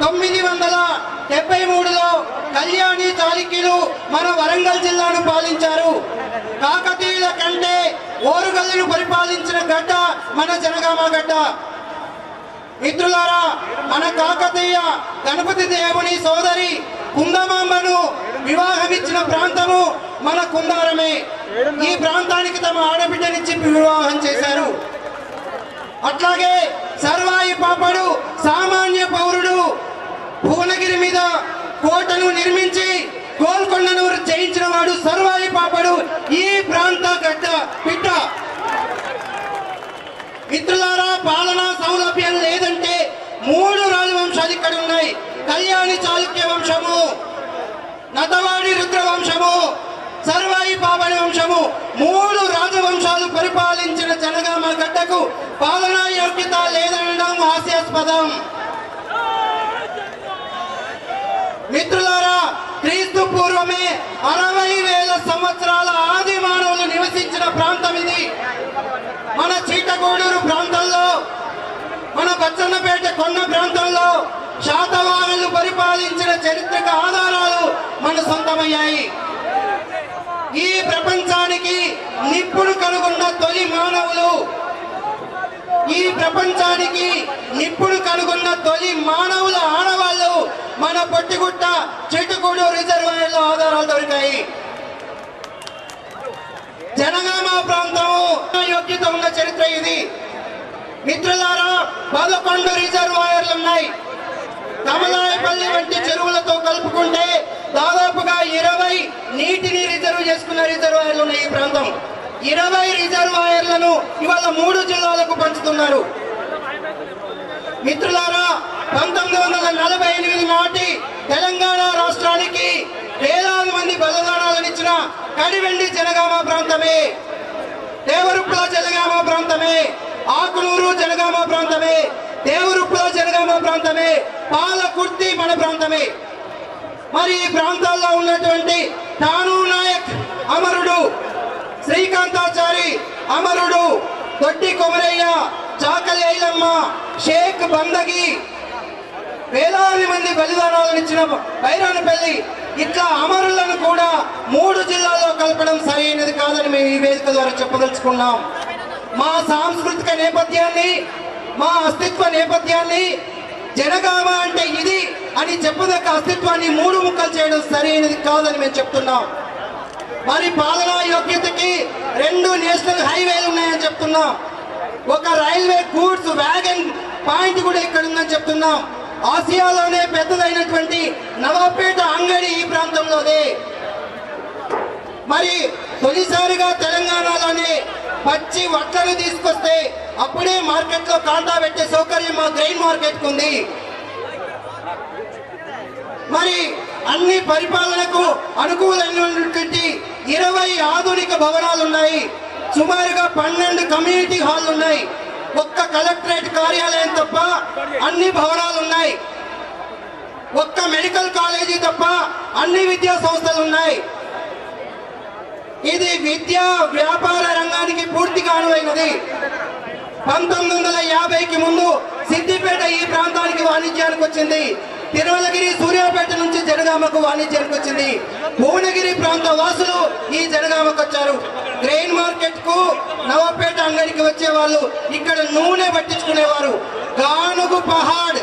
973లో కళ్యాణి చాళుక్యులు మన వరంగల్ జిల్లాను పాలించారు. కాకతీయుల కంటే ఓరుగల్లును పరిపాలించిన గడ్డ మన జనగామ గడ్డ. మిత్రులారా, మన కాకతీయ గణపతి దేవుని సోదరి కుందమాంబను వివాహమిచ్చిన ప్రాంతము మన కుందారమే. ఈ ప్రాంతానికి తమ ఆడబిడ్డనిచ్చి వివాహం చేశారు. అట్లాగే సర్వాయి పాపడు సామాన్య పౌరుడు భువనగిరి మీద కోటను నిర్మించి గోల్కొండను జయించిన వాడు సర్వాయి పాపడు ఈ ప్రాంత గడ్డ బిడ్డ. మిత్రులారా, పాలనా సౌలభ్యం లేదంటే 3 రాజవంశాలు ఇక్కడ ఉన్నాయి. కళ్యాణి చాళుక్య వంశము, నతవాడి రుద్ర వంశము, సర్వాయి పాపడి వంశము, 3 రాజవంశాలు పరిపాలించిన జనగామ గడ్డకు పాలనా యోగ్యత లేదనడం హాస్యాస్పదం. మిత్రులారా, క్రీస్తు పూర్వమే 60,000 సంవత్సరాల ఆది మానవులు నివసించిన ప్రాంతం ఇది. మన చీటగూడూరు ప్రాంతంలో, మన బచ్చన్నపేట కొండ ప్రాంతంలో శాతవాహనులు పరిపాలించిన చారిత్రక ఆధారాలు మన సొంతమయ్యాయి. ఈ ప్రపంచానికి నిప్పును కనుగొన్న తొలి మానవులు, ఈ ప్రపంచానికి నిప్పును కనుగొన్న తొలి మానవుల ఆడవాళ్ళు మన పొట్టిగుట్ట చీటగూడూరు రిజర్వాయర్లో ఆధారాలు దొరికాయి. జనగామ ప్రాంతము యోగ్యత ఉన్న చరిత్ర ఇది. మిత్రులారా, 11 రిజర్వాయర్లు ఉన్నాయి. కమలాయపల్లి వంటి చెరువులతో కలుపుకుంటే దాదాపుగా 20 నీటిని రిజర్వ్ చేసుకున్న రిజర్వాయర్లు ఉన్నాయి. ఈ ప్రాంతం 20 రిజర్వాయర్లను ఇవాళ 3 జిల్లాలకు పంచుతున్నారు. మిత్రులారా, 1948 నాటి తెలంగాణ రాష్ట్రానికి వేలాది మంది బలిదానాలను ఇచ్చిన కడివెండి జనగామ ప్రాంతమే, దేవరుప్పుల జనగామ ప్రాంతమే, ఆకునూరు జనగామ ప్రాంతమే, దేవరుప్పుల జనగామ ప్రాంతమే, పాలకుర్తి మన ప్రాంతమే. మరి ఈ ప్రాంతాల్లో ఉన్నటువంటి తాను నాయక్ అమరుడు, శ్రీకాంతాచారి అమరుడు, దొడ్డి కొమరయ్య, చాకలి ఐలమ్మ, షేక్ బందగి, వేలాది మంది బలిదానాలను ఇచ్చిన బైరానపల్లి, ఇట్లా అమరులను కూడా 3 జిల్లాల్లో కలపడం సరైనది కాదని మేము ఈ వేదిక ద్వారా చెప్పదలుచుకున్నాం. మా సాంస్కృతిక నేపథ్యాన్ని, మా అస్తిత్వ నేపథ్యాన్ని, జనగామ అంటే ఇది అని చెప్పదక్క అస్తిత్వాన్ని 3 ముక్కలు చేయడం సరైనది కాదని మేము చెప్తున్నాం. మరి పాలనా యోగ్యతకి 2 నేషనల్ హైవేలు ఉన్నాయని చెప్తున్నాం. ఒక రైల్వే గూడ్స్ వ్యాగన్ పాయింట్ కూడా ఇక్కడ ఉందని చెప్తున్నాం. ఆసియాలోనే పెద్దదైనటువంటి నవాపేట అంగడి ఈ ప్రాంతంలోనే. మరి తొలిసారిగా తెలంగాణలోనే పచ్చి వడ్లను తీసుకొస్తే అప్పుడే మార్కెట్ లో కాంటా పెట్టే సౌకర్యం మా గ్రెయిన్ మార్కెట్ ఉంది. మరి అన్ని పరిపాలనకు అనుకూలమైనటువంటి 20 ఆధునిక భవనాలు ఉన్నాయి. సుమారుగా 12 కమ్యూనిటీ హాల్ ఉన్నాయి. ఒక్క కలెక్టరేట్ కార్యాలయం తప్ప అన్ని భవనాలు ఉన్నాయి. ఒక్క మెడికల్ కాలేజీ తప్ప అన్ని విద్యా సంస్థలు ఉన్నాయి. ఇది విద్యా వ్యాపార రంగానికి పూర్తిగా అనువైనది. 1950కి ముందు సిద్దిపేట ఈ ప్రాంతానికి వాణిజ్యానికి వచ్చింది. తిరుమలగిరి సూర్యాపేట నుంచి జనగామకు వాణిజ్యానికి వచ్చింది. భువనగిరి ప్రాంత వాసులు ఈ జనగామకు వచ్చారు. గ్రెయిన్ మార్కెట్ కు నవాపేట అంగడికి వచ్చే వాళ్ళు ఇక్కడ నూనె పట్టించుకునేవారు. గానుగు పహాడ్,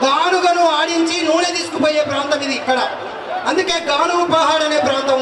గానుగను ఆడించి నూనె తీసుకుపోయే ప్రాంతం ఇది ఇక్కడ. అందుకే గానుగు పహాడ్ అనే ప్రాంతం